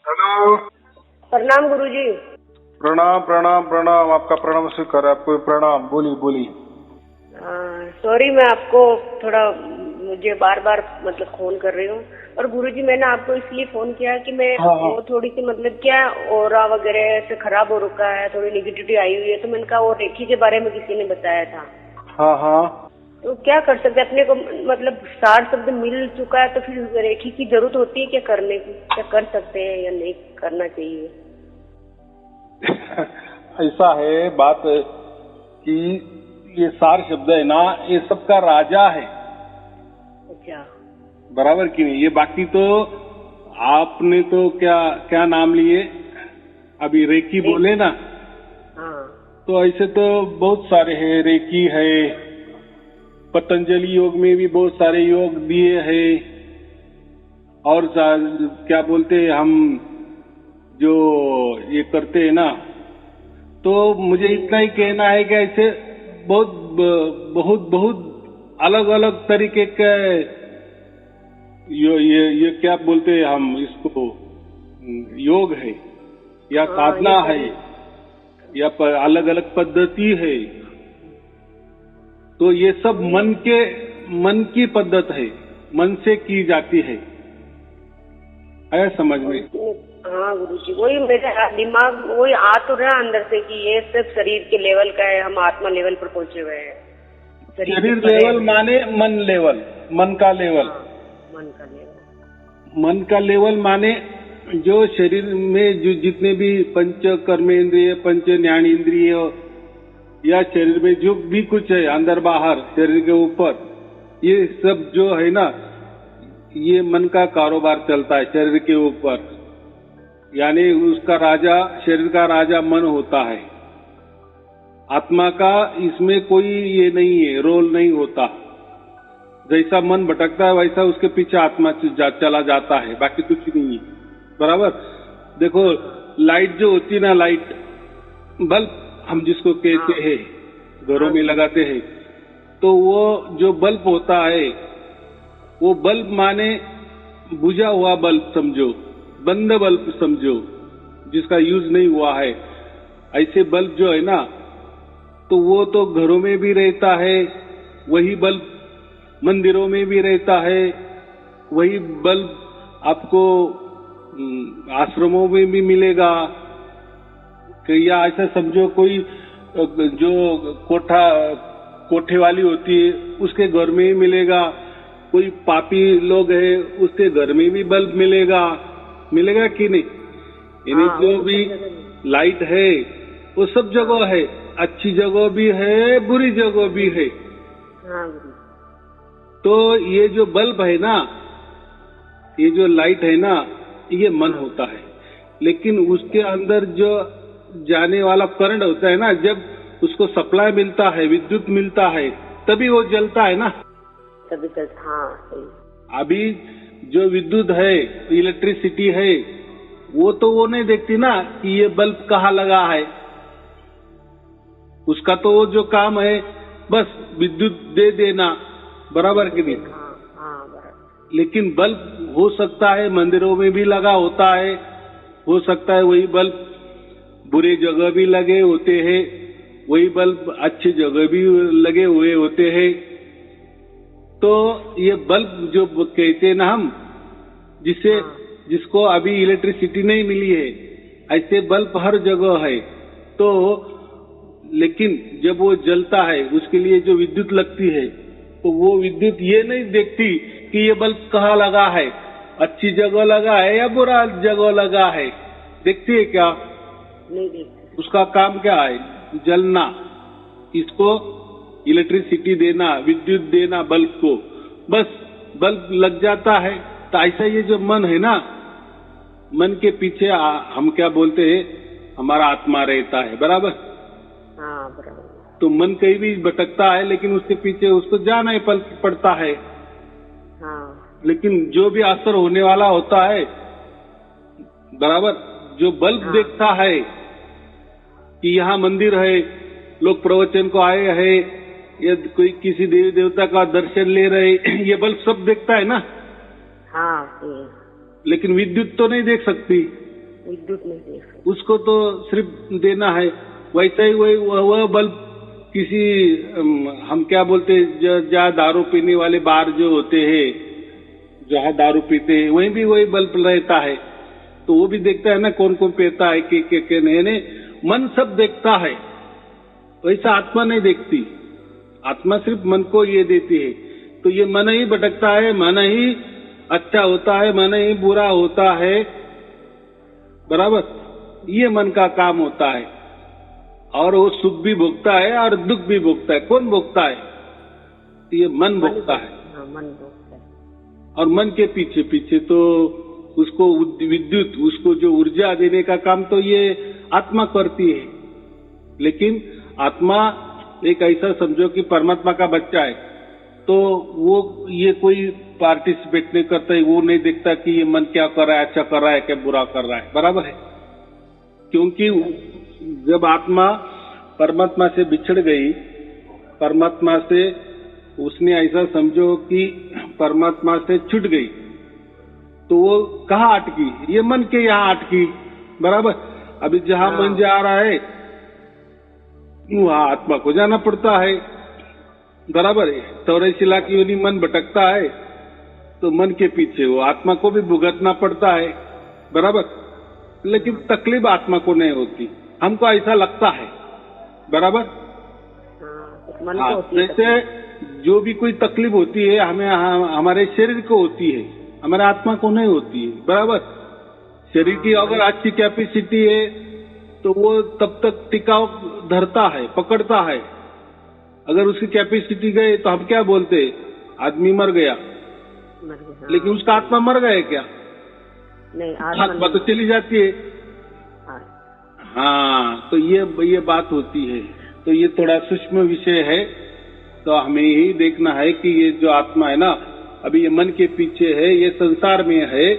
Hello. प्रणाम गुरुजी। प्रणाम प्रणाम प्रणाम, आपका प्रणाम स्वीकार है, आपको प्रणाम। बोलिए बोलिए। सॉरी, मैं आपको थोड़ा मुझे बार बार मतलब फोन कर रही हूँ। और गुरुजी मैंने आपको इसलिए फोन किया कि मैं हाँ हाँ वो थोड़ी सी मतलब क्या ऑरा वगैरह से खराब हो रखा है, थोड़ी निगेटिविटी आई हुई है, तो मैंने कहा वो रेखी के बारे में किसी ने बताया था। हाँ हाँ। तो क्या कर सकते हैं अपने को, मतलब 60 शब्द मिल चुका है तो फिर रेखी की जरूरत होती है क्या करने की? क्या कर सकते हैं या नहीं करना चाहिए? ऐसा है बात कि ये सार शब्द है ना, ये सबका राजा है। अच्छा। बराबर की नहीं? ये बाकी तो आपने तो क्या क्या नाम लिए अभी, रेकी बोले ना, हाँ तो ऐसे तो बहुत सारे हैं। रेकी है, पतंजलि योग में भी बहुत सारे योग दिए हैं, और क्या बोलते हैं हम जो ये करते हैं ना, तो मुझे इतना ही कहना है कि ऐसे बहुत बहुत बहुत अलग अलग तरीके के ये क्या बोलते हैं हम इसको, योग है या साधना है या अलग अलग पद्धति है। तो ये सब मन की पद्धत है, मन से की जाती है समझ में? हाँ गुरुजी, वही मेरे दिमाग वही आ तो रहा अंदर से कि ये सब शरीर के लेवल का है, हम आत्मा लेवल पर पहुंचे हुए हैं। शरीर लेवल माने मन लेवल, मन का लेवल। मन का लेवल, मन का लेवल माने जो शरीर में जो जितने भी पंच कर्मेंद्रिय, पंच ज्ञानेंद्रिय या शरीर में जो भी कुछ है अंदर बाहर शरीर के ऊपर, ये सब जो है ना, ये मन का कारोबार चलता है शरीर के ऊपर। यानी उसका राजा, शरीर का राजा मन होता है। आत्मा का इसमें कोई ये नहीं है, रोल नहीं होता। जैसा मन भटकता है वैसा उसके पीछे आत्मा चला जाता है, बाकी कुछ नहीं है। बराबर? देखो लाइट जो होती है ना, लाइट बल्ब हम जिसको कहते हैं, घरों में लगाते हैं, तो वो जो बल्ब होता है, वो बल्ब माने बुझा हुआ बल्ब समझो, बंद बल्ब समझो, जिसका यूज नहीं हुआ है। ऐसे बल्ब जो है ना, तो वो तो घरों में भी रहता है, वही बल्ब मंदिरों में भी रहता है, वही बल्ब आपको आश्रमों में भी मिलेगा। या ऐसा समझो कोई जो कोठे वाली होती है उसके घर में ही मिलेगा, कोई पापी लोग है उसके घर में भी बल्ब मिलेगा कि नहीं? यानी जो भी लाइट है वो सब जगह है, अच्छी जगह भी है, बुरी जगह भी है। तो ये जो बल्ब है ना, ये जो लाइट है ना, ये मन होता है। लेकिन उसके अंदर जो जाने वाला करंट होता है ना, जब उसको सप्लाई मिलता है, विद्युत मिलता है, तभी वो जलता है ना, तभी चलता। हाँ सही। अभी जो विद्युत है, इलेक्ट्रिसिटी है, वो तो वो नहीं देखती ना कि ये बल्ब कहाँ लगा है। उसका तो वो जो काम है बस विद्युत दे देना। बराबर कि नहीं? हाँ बराबर। लेकिन बल्ब हो सकता है मंदिरों में भी लगा होता है, हो सकता है वही बल्ब बुरे जगह भी लगे होते हैं, वही बल्ब अच्छी जगह भी लगे हुए होते हैं। तो ये बल्ब जो कहते हैं ना हम, जिसको अभी इलेक्ट्रिसिटी नहीं मिली है, ऐसे बल्ब हर जगह है। तो लेकिन जब वो जलता है उसके लिए जो विद्युत लगती है, तो वो विद्युत ये नहीं देखती कि ये बल्ब कहाँ लगा है, अच्छी जगह लगा है या बुरा जगह लगा है। देखती है क्या? नहीं देखती। उसका काम क्या है? जलना, इसको इलेक्ट्रिसिटी देना, विद्युत देना बल्ब को, बस बल्ब लग जाता है। तो ऐसा ये जो मन है ना, मन के पीछे हम क्या बोलते हैं, हमारा आत्मा रहता है। बराबर? हाँ बराबर। तो मन कहीं भी भटकता है, लेकिन उसके पीछे उसको जाना ही पड़ता है। हाँ। लेकिन जो भी असर होने वाला होता है, बराबर, जो बल्ब देखता है कि यहाँ मंदिर है, लोग प्रवचन को आए हैं, या कोई किसी देवी देवता का दर्शन ले रहे, ये बल्ब सब देखता है ना। हाँ। लेकिन विद्युत तो नहीं देख सकती। विद्युत नहीं दे सकते। उसको तो सिर्फ देना है। वैसे ही वह बल्ब किसी हम क्या बोलते जहाँ दारू पीने वाले बार जो होते हैं, जहाँ दारू पीते हैं, वहीं भी वही बल्ब रहता है। तो वो भी देखता है ना कौन कौन पीता है के नहीं। मन सब देखता है, वैसा आत्मा नहीं देखती। आत्मा सिर्फ मन को ये देती है। तो ये मन ही भटकता है, मन ही अच्छा होता है, मन ही बुरा होता है, बराबर। ये मन का काम होता है। और वो सुख भी भोगता है और दुख भी भोगता है। कौन भोगता है? ये मन भोगता है। मन भोगता है। और मन के पीछे पीछे तो उसको विद्युत, उसको जो ऊर्जा देने का काम तो ये आत्मा करती है। लेकिन आत्मा एक ऐसा समझो कि परमात्मा का बच्चा है, तो वो ये कोई पार्टिसिपेट नहीं करता है। वो नहीं देखता कि ये मन क्या कर रहा है, अच्छा कर रहा है क्या बुरा कर रहा है, बराबर है। क्योंकि जब आत्मा परमात्मा से बिछड़ गई, परमात्मा से उसने ऐसा समझो कि परमात्मा से छूट गई, तो वो कहाँ अटकी? ये मन के यहाँ अटकी, बराबर। अभी जहाँ मन जा रहा है वहाँ आत्मा को जाना पड़ता है, बराबर है। 84 लाख योनि मन भटकता है, तो मन के पीछे वो आत्मा को भी भुगतना पड़ता है, बराबर। लेकिन तकलीफ आत्मा को नहीं होती, हमको ऐसा लगता है, बराबर। मन को होती है। जैसे जो भी कोई तकलीफ होती है हमें, हमारे शरीर को होती है, हमारे आत्मा को नहीं होती है, बराबर। शरीर की अगर अच्छी कैपेसिटी है तो वो तब तक टिकाव धरता है, पकड़ता है। अगर उसकी कैपेसिटी गई तो हम क्या बोलते? आदमी मर गया। लेकिन उसका आत्मा मर गया क्या? नहीं, आत्मा तो चली जाती है। हाँ, तो ये बात होती है। तो ये थोड़ा सूक्ष्म विषय है। तो हमें यही देखना है कि ये जो आत्मा है ना, अभी ये मन के पीछे है, ये संसार में है,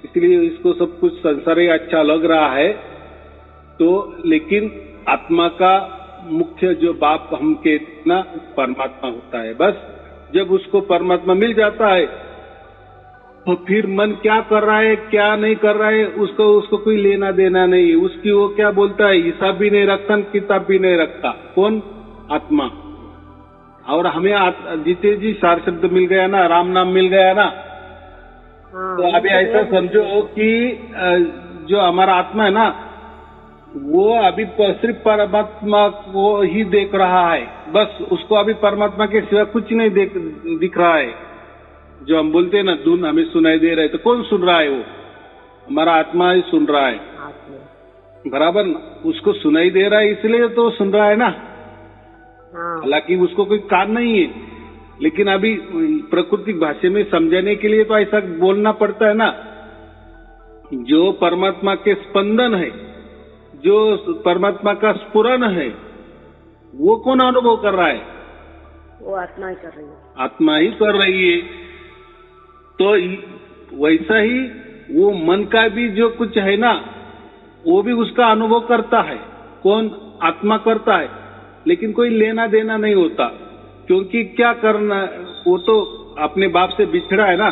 इसलिए इसको सब कुछ संसार ही अच्छा लग रहा है। तो लेकिन आत्मा का मुख्य जो बाप हम के ना परमात्मा होता है। बस जब उसको परमात्मा मिल जाता है तो फिर मन क्या कर रहा है क्या नहीं कर रहा है उसको कोई लेना देना नहीं। उसकी वो क्या बोलता है, हिसाब भी नहीं रखता, किताब भी नहीं रखता। कौन? आत्मा। और हमें जीते जी सार शब्द मिल गया ना, राम नाम मिल गया ना। तो अभी ऐसा समझो कि जो हमारा आत्मा है ना, वो अभी सिर्फ परमात्मा को ही देख रहा है। बस उसको अभी परमात्मा के सिवा कुछ नहीं दिख रहा है। जो हम बोलते हैं ना, धुन हमें सुनाई दे रहा है, तो कौन सुन रहा है? वो हमारा आत्मा ही सुन रहा है, बराबर ना। उसको सुनाई दे रहा है इसलिए तो सुन रहा है ना। हालांकि उसको कोई कान नहीं है, लेकिन अभी प्राकृतिक भाषा में समझाने के लिए तो ऐसा बोलना पड़ता है ना। जो परमात्मा के स्पंदन है, जो परमात्मा का स्फुरन है, वो कौन अनुभव कर रहा है? वो आत्मा ही कर रही है। आत्मा ही कर रही है। तो वैसा ही वो मन का भी जो कुछ है ना, वो भी उसका अनुभव करता है। कौन? आत्मा करता है। लेकिन कोई लेना देना नहीं होता, क्योंकि क्या करना, वो तो अपने बाप से बिछड़ा है ना।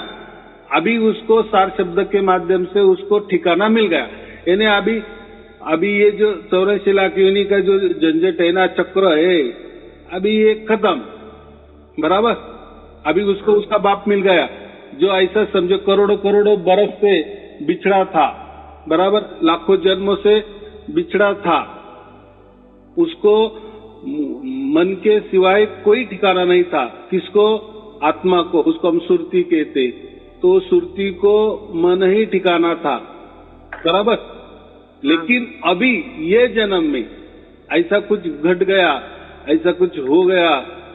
अभी उसको सार शब्द के माध्यम से उसको ठिकाना मिल गया। यानी अभी ये जो 84 लाख योनि का जो झंझट है ना, चक्र है, अभी ये खत्म, बराबर। अभी उसको उसका बाप मिल गया, जो ऐसा समझो करोड़ों करोड़ों बरस से बिछड़ा था, बराबर। लाखों जन्मों से बिछड़ा था। उसको मन के सिवाय कोई ठिकाना नहीं था। किसको? आत्मा को। उसको हम सुरती कहते। तो सुरती को मन ही ठिकाना था, बराबर। लेकिन अभी ये जन्म में ऐसा कुछ घट गया, ऐसा कुछ हो गया,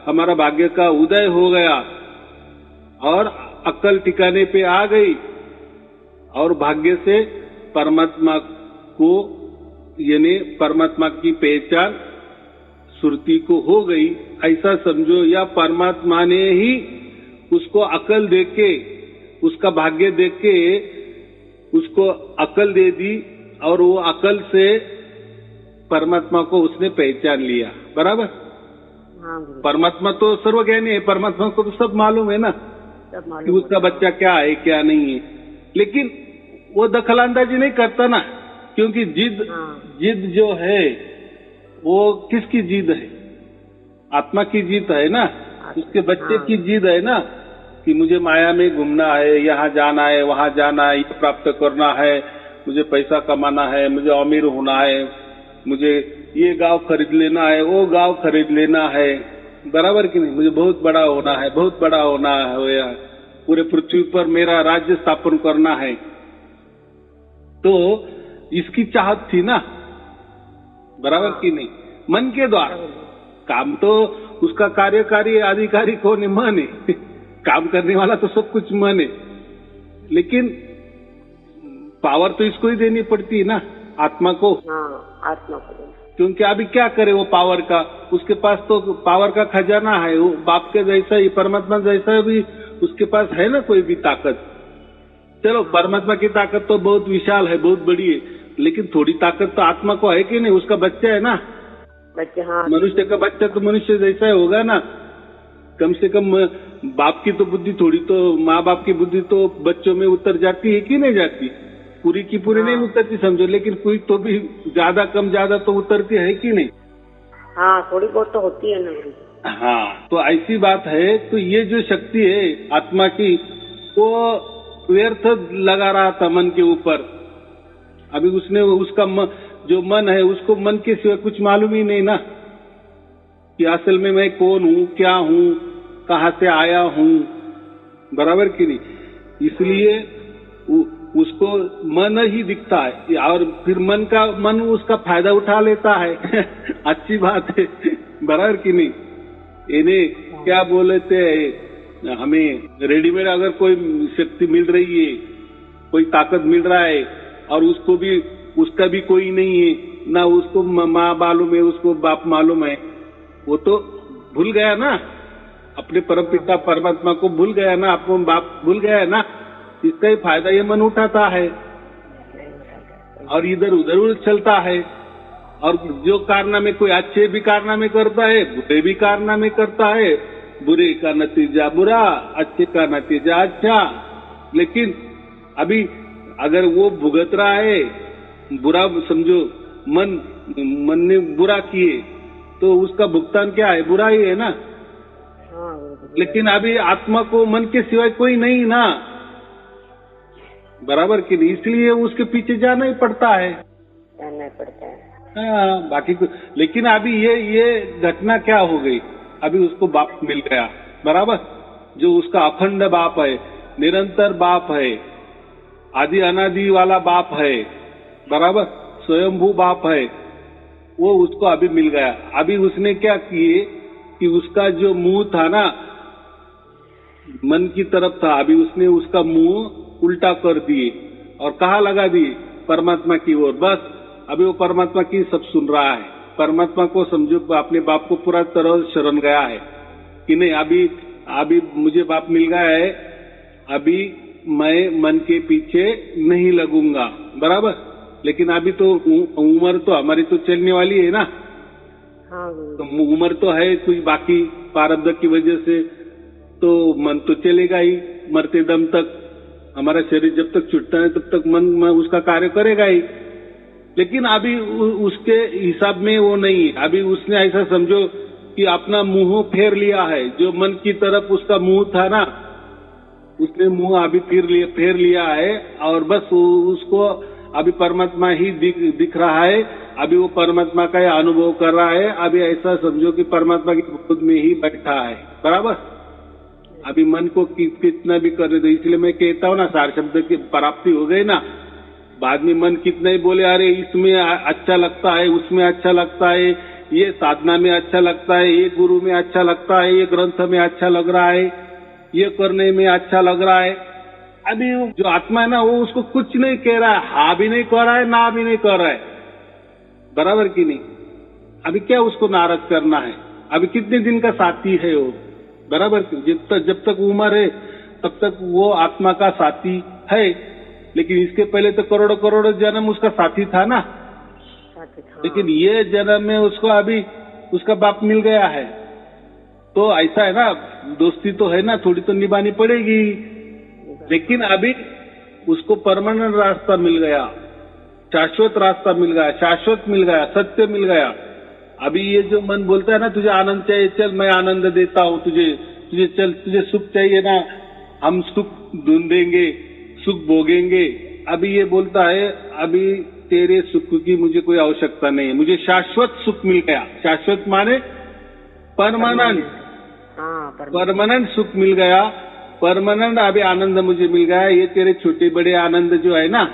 हमारा भाग्य का उदय हो गया और अक्ल ठिकाने पे आ गई, और भाग्य से परमात्मा को, यानी परमात्मा की पहचान सुरती को हो गई, ऐसा समझो। या परमात्मा ने ही उसको अकल देके, उसका भाग्य देके उसको अकल दे दी, और वो अकल से परमात्मा को उसने पहचान लिया, बराबर। परमात्मा तो सर्वज्ञानी है, परमात्मा को तो सब मालूम है ना कि उसका बच्चा क्या है क्या नहीं है। लेकिन वो दखलंदाजी नहीं करता ना, क्योंकि जिद जो है वो किसकी जिद है? आत्मा की जिद है ना, उसके बच्चे की जिद है ना कि मुझे माया में घूमना है, यहाँ जाना है, वहाँ जाना है, ये प्राप्त करना है, मुझे पैसा कमाना है, मुझे अमीर होना है, मुझे ये गांव खरीद लेना है, वो गांव खरीद लेना है, बराबर कि नहीं? मुझे बहुत बड़ा होना है, बहुत बड़ा होना है, पूरे पृथ्वी पर मेरा राज्य स्थापन करना है। तो इसकी चाहत थी ना, बराबर कि नहीं? मन के द्वारा काम तो उसका कार्यकारी अधिकारी कौन है? मन है। काम करने वाला तो सब कुछ मन है, लेकिन पावर तो इसको ही देनी पड़ती है ना, आत्मा को। आत्मा को। क्योंकि अभी क्या करे वो पावर का? उसके पास तो पावर का खजाना है, वो बाप के जैसा ही, परमात्मा जैसा भी उसके पास है ना कोई भी ताकत। चलो परमात्मा की ताकत तो बहुत विशाल है, बहुत बड़ी है, लेकिन थोड़ी ताकत तो आत्मा को है कि नहीं? उसका बच्चा है ना, बच्चा। हाँ, मनुष्य का बच्चा तो मनुष्य जैसा होगा ना। कम से कम बाप की तो बुद्धि थोड़ी तो, माँ बाप की बुद्धि तो बच्चों में उतर जाती है कि नहीं जाती? पूरी की पूरी नहीं उतरती समझो, लेकिन कोई तो भी ज्यादा कम ज्यादा तो उतरती है कि नहीं? हाँ, थोड़ी बहुत तो होती है ना। हाँ, तो ऐसी बात है। तो ये जो शक्ति है आत्मा की, वो व्यर्थ लगा रहा था मन के ऊपर। अभी उसने उसका जो मन है, उसको मन के सिवा कुछ मालूम ही नहीं ना कि असल में मैं कौन हूँ, क्या हूँ, कहाँ से आया हूँ, बराबर कि नहीं? इसलिए उसको मन ही दिखता है, और फिर मन उसका फायदा उठा लेता है। अच्छी बात है, बराबर कि नहीं? इन्हें क्या बोलते हैं, हमें रेडीमेड अगर कोई शक्ति मिल रही है, कोई ताकत मिल रहा है, और उसको भी, उसका भी कोई नहीं है ना, उसको माँ मालूम है, उसको बाप मालूम है, वो तो भूल गया ना अपने परमपिता परमात्मा को, भूल गया ना, अपना बाप भूल गया है ना। इसका ही फायदा ये मन उठाता है और इधर उधर चलता है। और जो कारनामे, कोई अच्छे भी कारनामे करता है, बुरे भी कारनामे करता है, बुरे का नतीजा बुरा, अच्छे का नतीजा अच्छा। लेकिन अभी अगर वो भुगत रहा है, बुरा समझो, मन ने बुरा किए, तो उसका भुगतान क्या है? बुरा ही है ना। लेकिन अभी आत्मा को मन के सिवाय कोई नहीं ना, बराबर कि नहीं? इसलिए उसके पीछे जाना ही पड़ता है, हाँ, बाकी कुछ। लेकिन अभी ये घटना क्या हो गई? अभी उसको बाप मिल गया, बराबर, जो उसका अखंड बाप है, निरंतर बाप है, आदि अनादि वाला बाप है, बराबर, स्वयंभू बाप है, वो उसको अभी मिल गया। अभी उसने क्या किए कि उसका जो मुंह था ना, मन की तरफ था, अभी उसने उसका मुंह उल्टा कर दिए और कहाँ लगा दिए? परमात्मा की ओर। बस अभी वो परमात्मा की सब सुन रहा है, परमात्मा को समझो अपने बाप को पूरा तरह शरण गया है कि नहीं। अभी मुझे बाप मिल गया है, अभी मैं मन के पीछे नहीं लगूंगा, बराबर। लेकिन अभी तो उम्र तो हमारी तो चलने वाली है ना। हाँ, तो उम्र तो है कोई, बाकी प्रारब्ध की वजह से तो मन तो चलेगा ही, मरते दम तक। हमारा शरीर जब तक छूटता है तब तक मन उसका कार्य करेगा ही। लेकिन अभी उसके हिसाब में वो नहीं। अभी उसने ऐसा समझो कि अपना मुंह फेर लिया है, जो मन की तरफ उसका मुंह था ना, उसने मुंह अभी फेर लिया है, और बस उसको अभी परमात्मा ही दिख रहा है। अभी वो परमात्मा का अनुभव कर रहा है। अभी ऐसा समझो कि परमात्मा की गोद में ही बैठा है, बराबर। अभी मन को कितना भी करने दो। इसलिए मैं कहता हूँ ना, सार शब्द की प्राप्ति हो गई ना, बाद में मन कितना ही बोले, अरे इसमें अच्छा लगता है, उसमें अच्छा लगता है, ये साधना में अच्छा लगता है, ये गुरु में अच्छा लगता है, ये ग्रंथ में अच्छा लग रहा है, ये करने में अच्छा लग रहा है। अभी जो आत्मा है ना, वो उसको कुछ नहीं कह रहा है, हाँ भी नहीं कर रहा है, ना भी नहीं कर रहा है, बराबर कि नहीं। अभी क्या उसको नाराज करना है? अभी कितने दिन का साथी है वो, बराबर। जब तक उम्र है तब तक वो आत्मा का साथी है। लेकिन इसके पहले तो करोड़ों करोड़ों जन्म उसका साथी था ना। लेकिन ये जन्म में उसको अभी उसका बाप मिल गया है, तो ऐसा है ना, दोस्ती तो है ना, थोड़ी तो निभानी पड़ेगी। लेकिन अभी उसको परमानेंट रास्ता मिल गया, शाश्वत रास्ता मिल गया, शाश्वत मिल गया, सत्य मिल गया। अभी ये जो मन बोलता है ना, तुझे आनंद चाहिए, चल मैं आनंद देता हूँ तुझे, चल तुझे सुख चाहिए ना, हम सुख ढूंढेंगे, सुख भोगेंगे। अभी ये बोलता है, अभी तेरे सुख की मुझे कोई आवश्यकता नहीं है, मुझे शाश्वत सुख मिल गया। शाश्वत माने परमानेंट, परमानेंट सुख मिल गया, परमानेंट अभी आनंद मुझे मिल गया। ये तेरे छोटे बड़े आनंद जो है ना,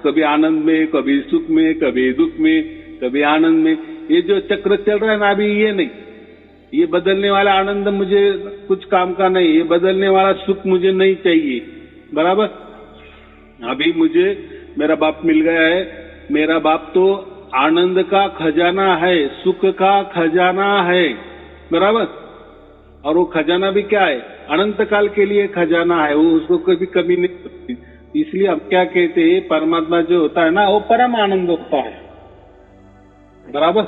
कभी आनंद में, कभी सुख में, कभी दुख में, कभी आनंद में, ये जो चक्र चल रहा है ना, अभी ये नहीं, ये बदलने वाला आनंद मुझे कुछ काम का नहीं, ये बदलने वाला सुख मुझे नहीं चाहिए। बराबर। अभी मुझे मेरा बाप मिल गया है, मेरा बाप तो आनंद का खजाना है, सुख का खजाना है। बराबर। और वो खजाना भी क्या है, अनंत काल के लिए खजाना है, वो उसको कभी कमी नहीं होती। इसलिए हम क्या कहते हैं, परमात्मा जो होता है ना, वो परम आनंद होता है। बराबर।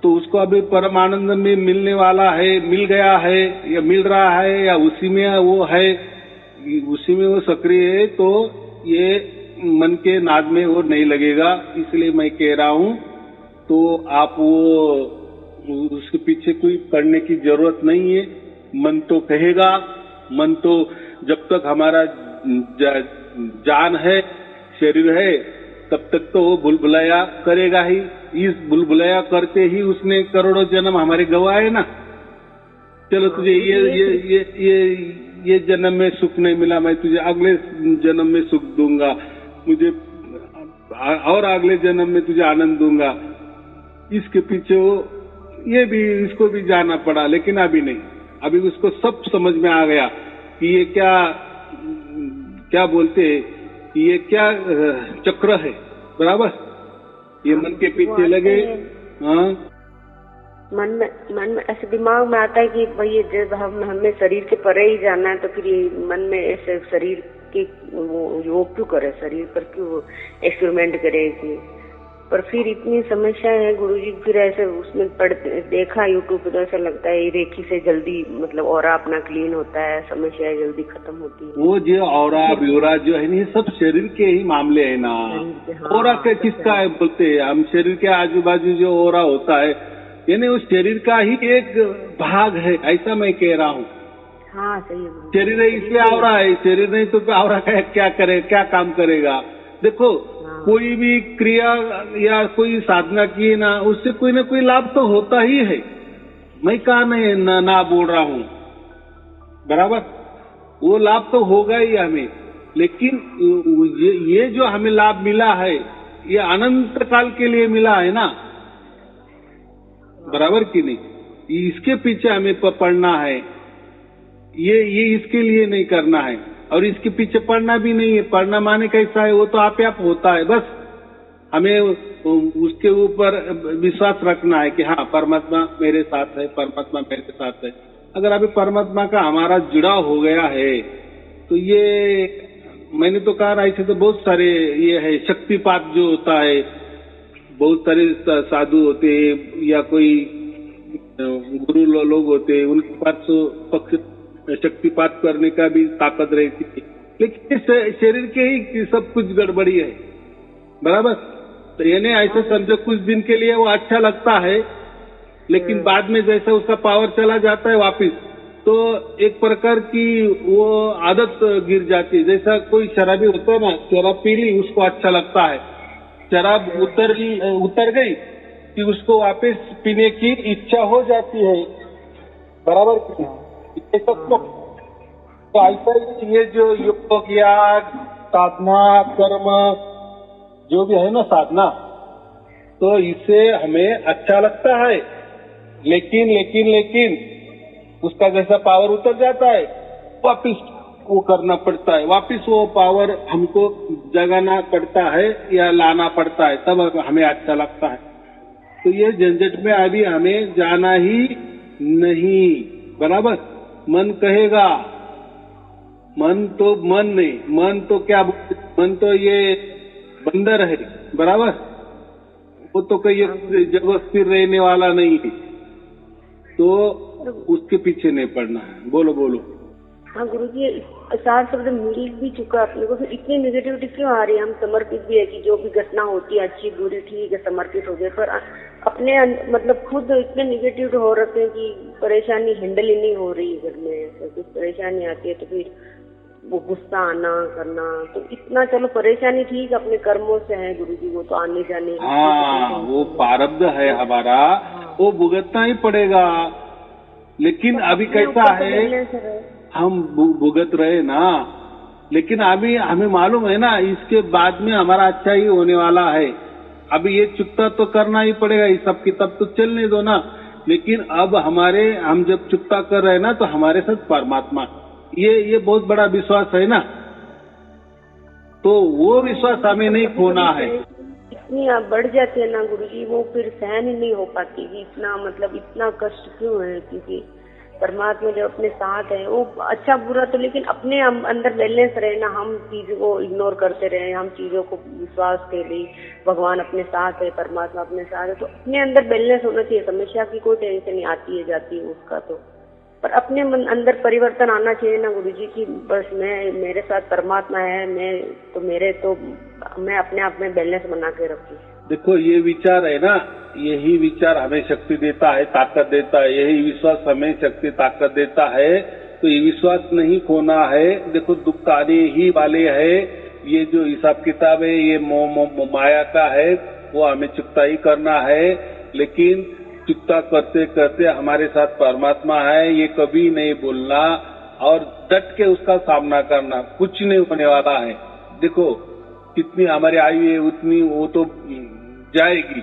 तो उसको अभी परम आनंद में मिलने वाला है, मिल गया है या मिल रहा है या उसी में वो है, उसी में वो सक्रिय है, तो ये मन के नाद में वो नहीं लगेगा। इसलिए मैं कह रहा हूं, तो आप वो उसके पीछे कोई पड़ने की जरूरत नहीं है। मन तो कहेगा, मन तो जब तक हमारा जान है, शरीर है, तब तक तो वो बुलबुलाया करेगा ही। इस बुलबुलाया करते ही उसने करोड़ों जन्म हमारे गवाए ना। चलो तुझे ये जन्म में सुख नहीं मिला, मैं तुझे अगले जन्म में सुख दूंगा, मुझे और अगले जन्म में तुझे आनंद दूंगा। इसके पीछे वो ये भी, इसको भी जाना पड़ा, लेकिन अभी नहीं। अभी उसको सब समझ में आ गया कि ये क्या बोलते हैं, ये क्या चक्र है। बराबर। ये मन के पीछे लगे। हाँ, मन में ऐसे दिमाग में आता है कि भाई जब हमें शरीर के परे ही जाना है, तो फिर ये मन में ऐसे शरीर की वो क्यों करे, शरीर पर क्यों एक्सपेरिमेंट करे कि। पर फिर इतनी समस्या है गुरुजी, फिर ऐसे उसमें देखा यूट्यूब पे, तो ऐसा लगता है रेखी से जल्दी मतलब ऑरा अपना क्लीन होता है, समस्या जल्दी खत्म होती है। वो जो ऑरा ब्यूरा जो है, ये सब शरीर के ही मामले है ना। ऑरा के किसका है बोलते हैं हम, शरीर के आजू बाजू जो ऑरा होता है, यानी उस शरीर का ही एक भाग है, ऐसा मैं कह रहा हूँ। हाँ सही है। शरीर है इसलिए आवरा है, शरीर नहीं तो आवरा क्या करे, क्या काम करेगा। देखो, कोई भी क्रिया या कोई साधना की ना, उससे कोई ना कोई लाभ तो होता ही है। मैं कहा नहीं ना बोल रहा हूँ। बराबर। वो लाभ तो होगा ही हमें, लेकिन ये जो हमें लाभ मिला है, ये अनंत काल के लिए मिला है ना। बराबर कि नहीं। इसके पीछे हमें पढ़ना है, ये इसके लिए नहीं करना है, और इसके पीछे पढ़ना भी नहीं है। पढ़ना माने कैसा है, वो तो आप होता है। बस हमें उसके ऊपर विश्वास रखना है कि हाँ, परमात्मा मेरे साथ है, परमात्मा मेरे साथ है। अगर अभी परमात्मा का हमारा जुड़ाव हो गया है, तो ये मैंने तो कहा, ऐसे तो बहुत सारे ये है शक्तिपात जो होता है, बहुत सारे साधु होते हैं या कोई गुरु लोग होते हैं, उनके पास पक्ष शक्तिपात करने का भी ताकत रहती है, लेकिन शरीर के ही सब कुछ गड़बड़ी है। बराबर। तो यानी ऐसे समझो, कुछ दिन के लिए वो अच्छा लगता है, लेकिन बाद में जैसा उसका पावर चला जाता है वापिस, तो एक प्रकार की वो आदत गिर जाती है। जैसा कोई शराबी होता है ना, शराब पी ली, उसको अच्छा लगता है, शराब उतर गई कि उसको वापस पीने की इच्छा हो जाती है। बराबर। तो ऐसा ये जो योग या साधना कर्म जो भी है ना साधना, तो इससे हमें अच्छा लगता है, लेकिन उसका जैसा पावर उतर जाता है, वापिस वो करना पड़ता है, वापिस वो पावर हमको जगाना पड़ता है या लाना पड़ता है, तब हमें अच्छा लगता है। तो ये झंझट में अभी हमें जाना ही नहीं। बराबर। मन कहेगा, मन तो मन नहीं, मन तो क्या, मन तो ये बंदर है। बराबर। वो तो कहीं जगह स्थिर रहने वाला नहीं है, तो उसके पीछे नहीं पड़ना है। बोलो। हाँ गुरुजी, साथ शब्द मिल भी चुका अपने को, फिर इतनी नेगेटिविटी क्यों आ रही है? हम समर्पित भी है कि जो भी घटना होती है अच्छी बुरी ठीक है, समर्पित हो गए, पर अपने मतलब खुद इतने नेगेटिव हो रखे हैं कि परेशानी हैंडल ही नहीं हो रही घर में। कुछ परेशानी आती है तो फिर वो गुस्सा आना करना, तो इतना चलो परेशानी ठीक अपने कर्मों से है गुरुजी, वो तो आने जाने। हाँ, वो प्रारब्ध है हमारा, वो भुगतना ही पड़ेगा। लेकिन अभी कैसा है, हम भुगत रहे ना, लेकिन अभी हमें मालूम है ना इसके बाद में हमारा अच्छा ही होने वाला है। अभी ये चुकता तो करना ही पड़ेगा, ये सब किताब तो चलने दो ना। लेकिन अब हम जब चुकता कर रहे हैं ना, तो हमारे साथ परमात्मा, ये बहुत बड़ा विश्वास है ना, तो वो विश्वास हमें नहीं खोना है। इतनी आप बढ़ जाती है ना गुरुजी, वो फिर सहन ही नहीं हो पाती कि इतना मतलब इतना कष्ट क्यों है, क्योंकि परमात्मा जो अपने साथ है वो अच्छा बुरा तो, लेकिन अपने अंदर बैलेंस रहे ना, हम चीजों को इग्नोर करते रहे, हम चीजों को विश्वास के लिए भगवान अपने साथ है, परमात्मा अपने साथ है, तो अपने अंदर बैलेंस होना चाहिए। समस्या की कोई टेंशन नहीं आती है जाती है उसका, तो पर अपने अंदर परिवर्तन आना चाहिए ना गुरुजी की बस मेरे साथ परमात्मा है, मैं अपने आप में बैलेंस बना के रखूं। देखो ये विचार है ना, यही विचार हमें शक्ति देता है, ताकत देता है, यही विश्वास हमें शक्ति ताकत देता है। तो ये विश्वास नहीं खोना है। देखो दुख आने ही वाले है, ये जो हिसाब किताब है ये माया का है, वो हमें चुकता ही करना है। लेकिन चुकता करते करते हमारे साथ परमात्मा है, ये कभी नहीं भूलना और डट के उसका सामना करना, कुछ नहीं होने वाला है। देखो कितनी हमारी आयु है उतनी वो तो जाएगी,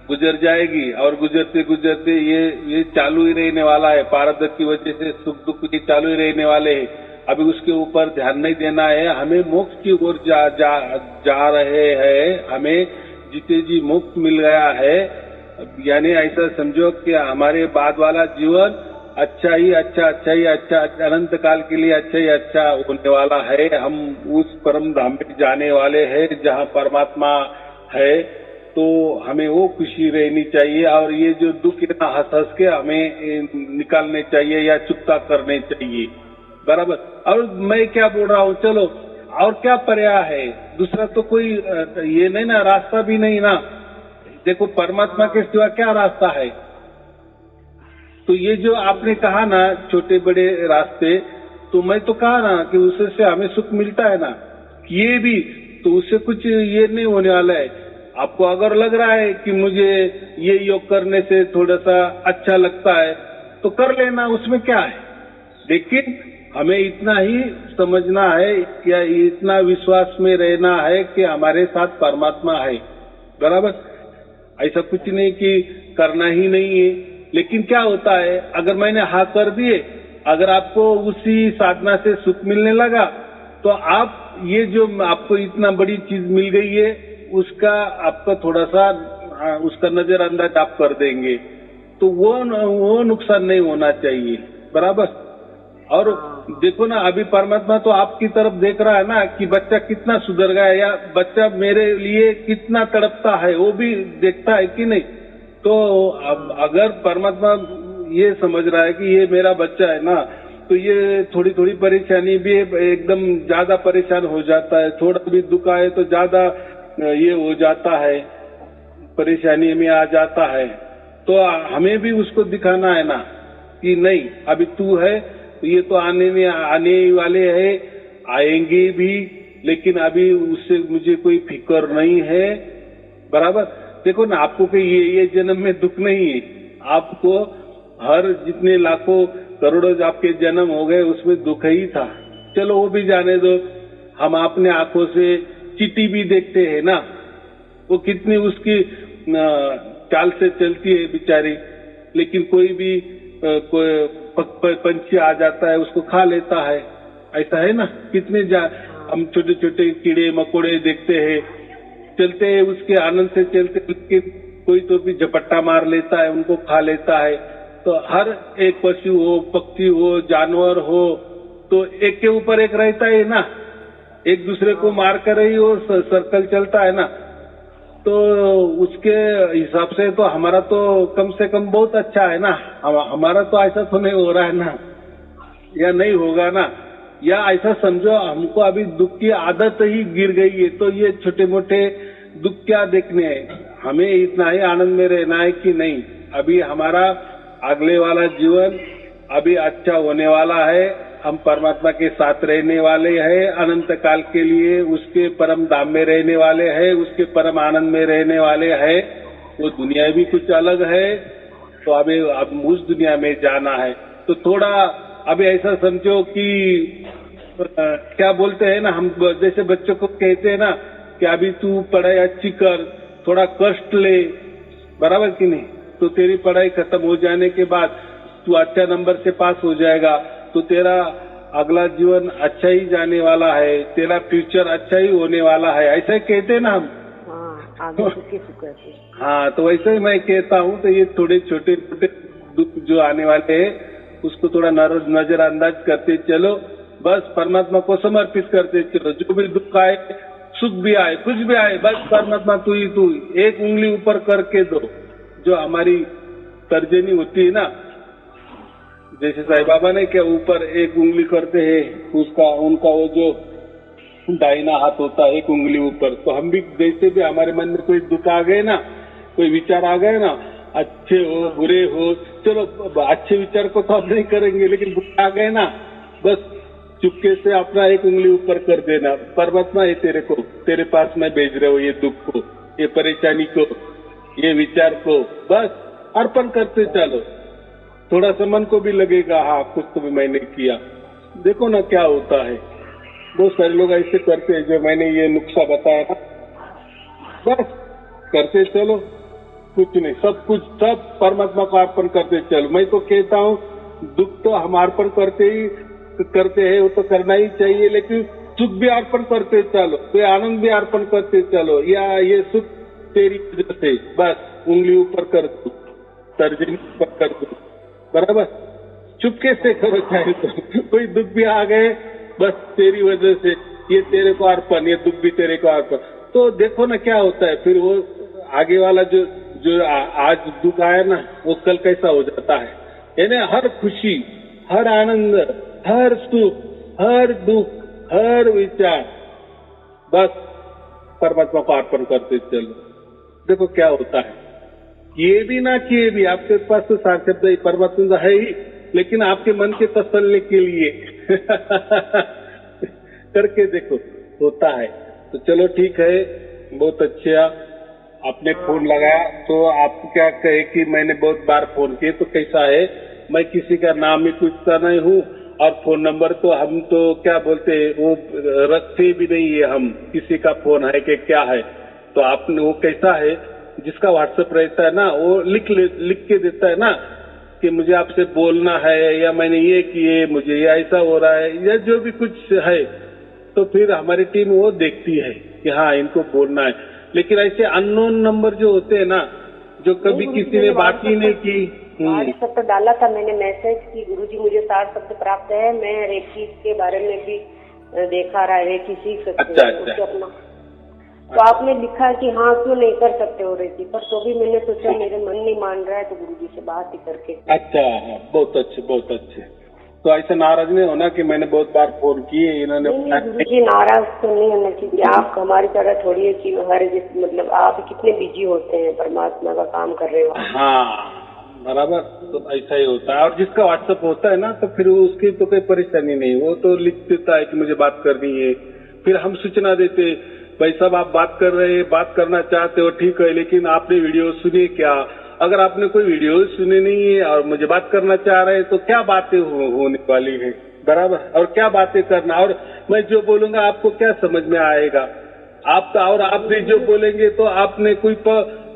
गुजर जाएगी, और गुजरते गुजरते ये चालू ही रहने वाला है। प्रारब्ध की वजह से सुख दुख ये चालू ही रहने वाले हैं। अभी उसके ऊपर ध्यान नहीं देना है, हमें मोक्ष की ओर जा रहे हैं। हमें जीते जी मोक्ष मिल गया है, यानी ऐसा समझो कि हमारे बाद वाला जीवन अच्छा ही अच्छा अनंत काल के लिए अच्छा ही अच्छा होने वाला है। हम उस परम धाम में जाने वाले हैं जहाँ परमात्मा है, तो हमें वो खुशी रहनी चाहिए। और ये जो दुख इतना हंस के हमें निकालने चाहिए या चुकता करने चाहिए, बराबर। और मैं क्या बोल रहा हूँ, चलो और क्या पर्याय है, दूसरा तो कोई ये नहीं ना, रास्ता भी नहीं ना। देखो परमात्मा के सिवा क्या रास्ता है। तो ये जो आपने कहा ना छोटे बड़े रास्ते, तो मैं तो कहा ना कि उससे हमें सुख मिलता है ना, ये भी तो उससे कुछ ये नहीं होने वाला है। आपको अगर लग रहा है कि मुझे ये योग करने से थोड़ा सा अच्छा लगता है तो कर लेना, उसमें क्या है। लेकिन हमें इतना ही समझना है या इतना विश्वास में रहना है कि हमारे साथ परमात्मा है, बराबर। ऐसा कुछ नहीं कि करना ही नहीं है। लेकिन क्या होता है, अगर मैंने हाँ कर दिए, अगर आपको उसी साधना से सुख मिलने लगा, तो आप ये जो आपको इतना बड़ी चीज मिल गई है उसका आपका थोड़ा सा उसका नजरअंदाज आप कर देंगे, तो वो नुकसान नहीं होना चाहिए, बराबर। और देखो ना अभी परमात्मा तो आपकी तरफ देख रहा है ना कि बच्चा कितना सुधर गया, या बच्चा मेरे लिए कितना तड़पता है, वो भी देखता है कि नहीं। तो अगर परमात्मा ये समझ रहा है कि ये मेरा बच्चा है ना, तो ये थोड़ी थोड़ी परेशानी भी एकदम ज्यादा परेशान हो जाता है, थोड़ा भी दुख आए तो ज्यादा ये हो जाता है, परेशानी में आ जाता है। तो हमें भी उसको दिखाना है ना कि नहीं अभी तू है, तो ये तो आने वाले हैं, आएंगे भी, लेकिन अभी उससे मुझे कोई फिक्र नहीं है, बराबर। देखो ना आपको कि ये जन्म में दुख नहीं है, आपको हर जितने लाखों करोड़ों आपके जन्म हो गए उसमें दुख ही था। चलो वो भी जाने दो, हम अपने आंखों से चींटी भी देखते हैं ना, वो कितनी उसकी चाल से चलती है बेचारी, लेकिन कोई भी कोई पंछी आ जाता है उसको खा लेता है, ऐसा है ना। कितने हम छोटे छोटे कीड़े मकोड़े देखते हैं, चलते हैं उसके आनंद से चलते, लेकिन कोई तो भी झपट्टा मार लेता है, उनको खा लेता है। तो हर एक पशु हो, पक्षी हो, जानवर हो, तो एक के ऊपर एक रहता है ना, एक दूसरे को मार कर ही वो सर्कल चलता है ना। तो उसके हिसाब से तो हमारा तो कम से कम बहुत अच्छा है ना, हमारा तो ऐसा तो नहीं हो रहा है ना, या नहीं होगा ना। या ऐसा समझो हमको अभी दुख की आदत ही गिर गई है, तो ये छोटे मोटे दुख क्या देखने हैं, हमें इतना ही आनंद में रहना है कि नहीं, अभी हमारा अगले वाला जीवन अभी अच्छा होने वाला है, हम परमात्मा के साथ रहने वाले हैं अनंत काल के लिए, उसके परम धाम में रहने वाले हैं, उसके परम आनंद में रहने वाले हैं। वो दुनिया भी कुछ अलग है, तो अभी अब उस दुनिया में जाना है। तो थोड़ा अभी ऐसा समझो कि क्या बोलते हैं ना, हम जैसे बच्चों को कहते हैं ना कि अभी तू पढ़ाई अच्छी कर, थोड़ा कष्ट ले, बराबर कि नहीं, तो तेरी पढ़ाई खत्म हो जाने के बाद तू अच्छा नंबर से पास हो जाएगा, तो तेरा अगला जीवन अच्छा ही जाने वाला है, तेरा फ्यूचर अच्छा ही होने वाला है, ऐसा ही कहते हैं ना हम। आगे कहते। हाँ, तो वैसे ही मैं कहता हूँ, तो ये थोड़े छोटे छोटे दुख जो आने वाले हैं उसको थोड़ा नजरअंदाज करते चलो, बस परमात्मा को समर्पित करते चलो। जो भी दुख आए, सुख भी आए, कुछ भी आए, बस परमात्मा तू ही तू, एक उंगली ऊपर करके दो। जो हमारी तर्जनी होती है ना, जैसे साईं बाबा ने क्या ऊपर एक उंगली करते हैं, उसका उनका वो जो दाहिना हाथ होता है एक उंगली ऊपर, तो हम भी जैसे भी हमारे मन में कोई दुख आ गए ना, कोई विचार आ गए ना, अच्छे हो बुरे हो, चलो अच्छे विचार को तो हम नहीं करेंगे, लेकिन बुरे आ गए ना, बस चुपके से अपना एक उंगली ऊपर कर देना, परमात्मा ये तेरे को, तेरे पास मैं भेज रहा हूँ ये दुख को, ये परेशानी को, ये विचार को, बस अर्पण करते चलो। थोड़ा सा मन को भी लगेगा, हाँ कुछ तो भी मैंने किया, देखो ना क्या होता है। बहुत सारे लोग ऐसे करते हैं, जो मैंने ये नुस्खा बताया था, बस करते चलो, कुछ नहीं, सब कुछ सब परमात्मा को अर्पण करते चलो। मैं तो कहता हूँ दुख तो हम अर्पण करते हैं, वो तो करना ही चाहिए, लेकिन सुख भी अर्पण करते चलो, तो आनंद भी अर्पण करते चलो। या ये सुख तेरी वजह से, बस उंगली ऊपर कर दो, तर्जनी ऊपर कर दो, बराबर, चुपके से करो, चाहे तो कोई दुख भी आ गए, बस तेरी वजह से, ये तेरे को अर्पण, ये दुख भी तेरे को अर्पण। तो देखो ना क्या होता है, फिर वो आगे वाला जो आज दुख आया ना, वो कल कैसा हो जाता है। यानी हर खुशी, हर आनंद, हर सुख, हर दुख, हर विचार, बस परमात्मा को अर्पण करते चलो, देखो क्या होता है। किए भी ना किए भी, आपके पास तो साक्षात परमात्मा है ही, लेकिन आपके मन के तसल्ली के लिए करके देखो, होता है। तो चलो ठीक है, बहुत अच्छा आपने फोन लगाया। तो आप क्या कहे कि मैंने बहुत बार फोन किए, तो कैसा है, मैं किसी का नाम ही पूछता नहीं हूँ, और फोन नंबर तो हम तो क्या बोलते हैं, वो रखते भी नहीं है हम, किसी का फोन है कि क्या है। तो आपने वो कैसा है, जिसका व्हाट्सएप रहता है ना, वो लिख के देता है ना कि मुझे आपसे बोलना है, या मैंने ये किए, मुझे ये ऐसा हो रहा है, या जो भी कुछ है, तो फिर हमारी टीम वो देखती है कि हाँ इनको बोलना है। लेकिन ऐसे अननोन नंबर जो होते हैं ना, जो कभी किसी ने बात ही नहीं की, व्हाट्सएप पर डाला था मैंने मैसेज कि गुरुजी मुझे 60 शब्द प्राप्त है, मैं रेखी के बारे में भी देखा रहा है, रेखी सीख सकते हैं अपना। तो आपने लिखा कि हाँ क्यों नहीं कर सकते हो रेखी पर, तो भी मैंने सोचा मेरे मन नहीं मान रहा है, तो गुरुजी से बात ही करके। अच्छा, बहुत अच्छे बहुत अच्छे। तो ऐसा नाराज नहीं होना कि मैंने बहुत बार फोन किए, इन्होंने गुरुजी नाराज तो नहीं होना चाहिए। आप हमारी तरह थोड़ी है कि हर मतलब आप कितने बिजी होते हैं, परमात्मा का काम कर रहे हो। हाँ बराबर, तो ऐसा ही होता है। और जिसका व्हाट्सएप होता है ना, तो फिर उसकी तो कोई परेशानी नहीं, वो तो लिख देता है कि मुझे बात करनी है, फिर हम सूचना देते भाई साहब आप बात कर रहे हैं, बात करना चाहते हो ठीक है, लेकिन आपने वीडियो सुनी क्या? अगर आपने कोई वीडियो सुनी नहीं है और मुझे बात करना चाह रहे हैं, तो क्या बातें होने वाली है, बराबर, और क्या बातें करना, और मैं जो बोलूंगा आपको क्या समझ में आएगा? आप और आप भी जो बोलेंगे, तो आपने कोई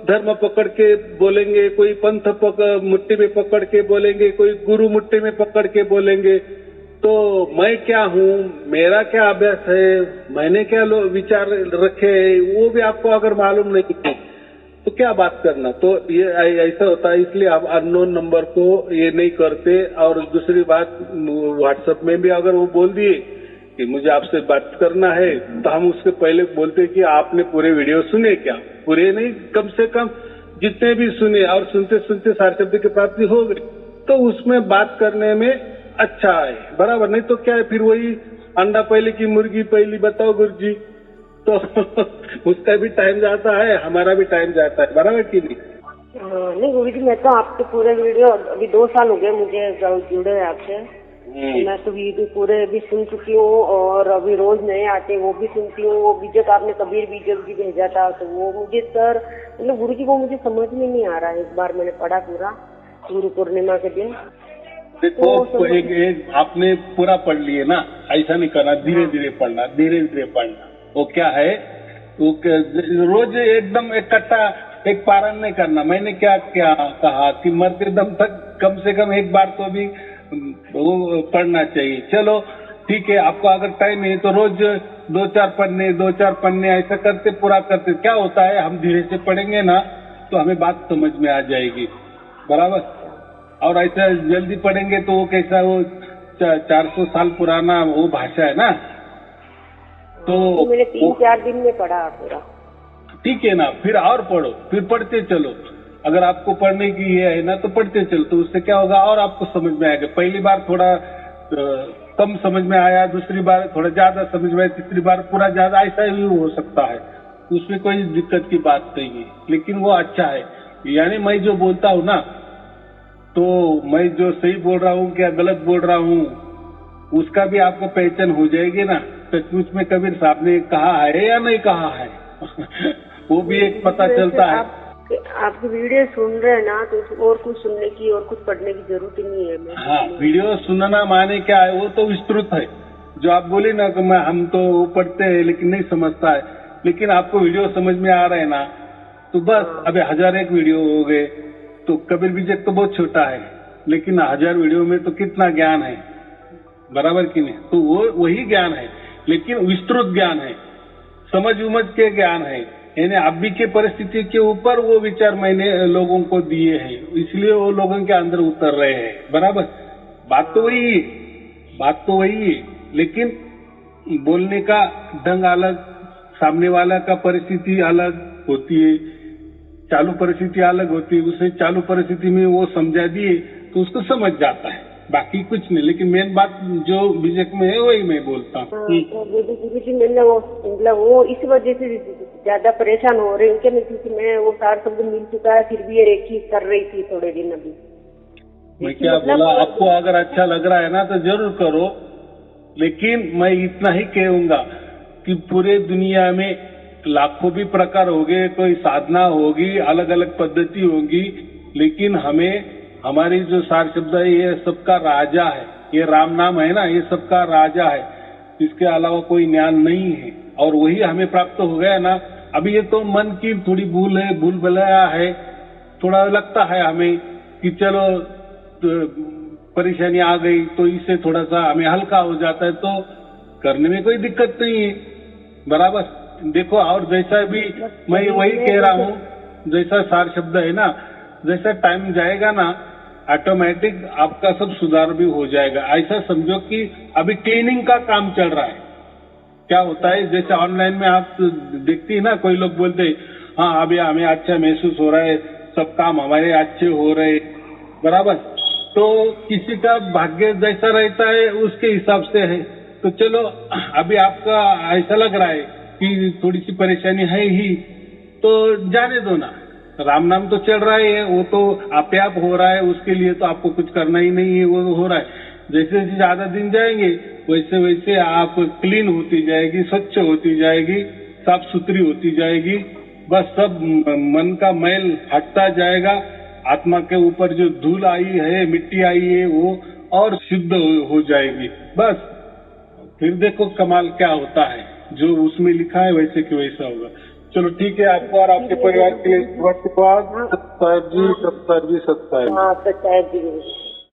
धर्म पकड़ के बोलेंगे, कोई पंथ मुट्ठी में पकड़ के बोलेंगे, कोई गुरु मुट्ठी में पकड़ के बोलेंगे, तो मैं क्या हूँ, मेरा क्या अभ्यास है, मैंने क्या विचार रखे है, वो भी आपको अगर मालूम नहीं है तो क्या बात करना। तो ये ऐसा होता है, इसलिए आप अननोन नंबर को ये नहीं करते। और दूसरी बात, व्हाट्सएप में भी अगर वो बोल दिए कि मुझे आपसे बात करना है, तो हम उसके पहले बोलते कि आपने पूरे वीडियो सुने क्या? पूरे नहीं, कम से कम जितने भी सुने, और सुनते सुनते सारशब्द की प्राप्ति हो गई, तो उसमें बात करने में अच्छा है, बराबर। नहीं तो क्या है, फिर वही अंडा पहले की मुर्गी पहली, बताओ गुरुजी। तो उसका भी टाइम जाता है, हमारा भी टाइम जाता है, बराबर की नहीं? नहीं गुरुजी, मैं तो आपके पूरे वीडियो अभी 2 साल हो गए मुझे जुड़े आपसे। मैं तो वीडियो पूरे भी सुन चुकी हूँ और अभी रोज नए आते वो भी सुनती हूँ। वो बीजक आपने कबीर बीजक भी भेजा था, तो वो मुझे सर मतलब गुरुजी वो मुझे समझ में नहीं आ रहा है। एक बार मैंने पढ़ा पूरा गुरु पूर्णिमा के दिन। देखो तो एक आपने पूरा पढ़ लिए ना, ऐसा नहीं करना, धीरे धीरे पढ़ना, धीरे धीरे पढ़ना। वो क्या है, वो रोज एकदम इकट्ठा एक पारण नहीं करना। मैंने क्या क्या कहा कि मरते दम तक कम से कम एक बार तो भी वो पढ़ना चाहिए। चलो ठीक है, आपको अगर टाइम है तो रोज 2-4 पन्ने ऐसा करते पूरा करते। क्या होता है, हम धीरे से पढ़ेंगे ना तो हमें बात समझ में आ जाएगी, बराबर। और ऐसा जल्दी पढ़ेंगे तो वो कैसा, वो 400 साल पुराना वो भाषा है ना, तो मैंने 3-4 दिन में पढ़ा पूरा। ठीक है ना, फिर और पढ़ो, फिर पढ़ते चलो। अगर आपको पढ़ने की ये है ना तो पढ़ते चलो, तो उससे क्या होगा और आपको समझ में आएगा। पहली बार थोड़ा कम समझ में आया, दूसरी बार थोड़ा ज्यादा समझ में आया, तीसरी बार पूरा ज्यादा, ऐसा ही हो सकता है। उसमें कोई दिक्कत की बात नहीं है, लेकिन वो अच्छा है। यानी मैं जो बोलता हूँ ना, तो मैं जो सही बोल रहा हूँ क्या गलत बोल रहा हूँ, उसका भी आपको पहचान हो जाएगी ना। सचमुच में कबीर साहब ने कहा है या नहीं कहा है वो भी एक पता चलता है। आपकी वीडियो सुन रहे हैं ना, तो और कुछ सुनने की और कुछ पढ़ने की जरूरत ही नहीं है। हाँ, वीडियो सुनना माने क्या है, वो तो विस्तृत है। जो आप बोले ना कि हम तो पढ़ते हैं लेकिन नहीं समझता है, लेकिन आपको वीडियो समझ में आ रहे हैं ना, तो बस। अभी 1001 वीडियो हो गए, तो कबीर बीजक तो बहुत छोटा है, लेकिन 1000 वीडियो में तो कितना ज्ञान है, बराबर की नहीं? तो वो वही ज्ञान है, लेकिन विस्तृत ज्ञान है, समझ उमझ के ज्ञान है। यानी अभी के परिस्थिति के ऊपर वो विचार मैंने लोगों को दिए हैं, इसलिए वो लोगों के अंदर उतर रहे हैं, बराबर। बात तो वही है, लेकिन बोलने का ढंग अलग, सामने वाला का परिस्थिति अलग होती है, चालू परिस्थिति अलग होती है। उसे चालू परिस्थिति में वो समझा दिए तो उसको समझ जाता है, बाकी कुछ नहीं। लेकिन मेन बात जो बीजक में है वही मैं बोलता हूँ। वो इस वजह से ज्यादा परेशान हो रहे हैं, क्योंकि मैं वो सार शब्द मिल चुका है, फिर भी ये रेखी कर रही थी थोड़े दिन अभी। मैं क्या बोला, आपको अगर अच्छा लग रहा है ना तो जरूर करो, लेकिन मैं इतना ही कहूंगा कि पूरे दुनिया में लाखों भी प्रकार होंगे, कोई साधना होगी, अलग अलग पद्धति होगी, लेकिन हमारी जो सार शब्द है ये सबका राजा है, ये राम नाम है ना, ये सबका राजा है। इसके अलावा कोई ज्ञान नहीं है, और वही हमें प्राप्त हो गया ना। अभी ये तो मन की थोड़ी भूल है, भूल भुलैया है, थोड़ा लगता है हमें कि चलो परेशानी आ गई तो इससे थोड़ा सा हमें हल्का हो जाता है, तो करने में कोई दिक्कत नहीं है, बराबर। देखो, और जैसा भी मैं वही कह रहा हूँ, जैसा सार शब्द है ना, जैसा टाइम जाएगा ना ऑटोमेटिक आपका सब सुधार भी हो जाएगा। ऐसा समझो कि अभी क्लीनिंग का काम चल रहा है। क्या होता है, जैसे ऑनलाइन में आप देखती है ना, कोई लोग बोलते हैं हाँ अभी हमें अच्छा महसूस हो रहा है, सब काम हमारे अच्छे हो रहे, बराबर। तो किसी का भाग्य जैसा रहता है उसके हिसाब से है। तो चलो, अभी आपका ऐसा लग रहा है कि थोड़ी सी परेशानी है ही, तो जाने दो ना, राम नाम तो चल रहा है, वो तो आपे आप हो रहा है, उसके लिए तो आपको कुछ करना ही नहीं है, वो हो रहा है। जैसे जैसे ज्यादा दिन जाएंगे वैसे वैसे आप क्लीन होती जाएगी, स्वच्छ होती जाएगी, साफ सुथरी होती जाएगी, बस सब मन का मैल हटता जाएगा, आत्मा के ऊपर जो धूल आई है, मिट्टी आई है, वो और शुद्ध हो जाएगी। बस फिर देखो कमाल क्या होता है, जो उसमें लिखा है वैसे कि वैसा होगा। चलो ठीक है, आपको और आपके परिवार के लिए धन्यवाद। सत्तार जी। हाँ, सत्तार जी।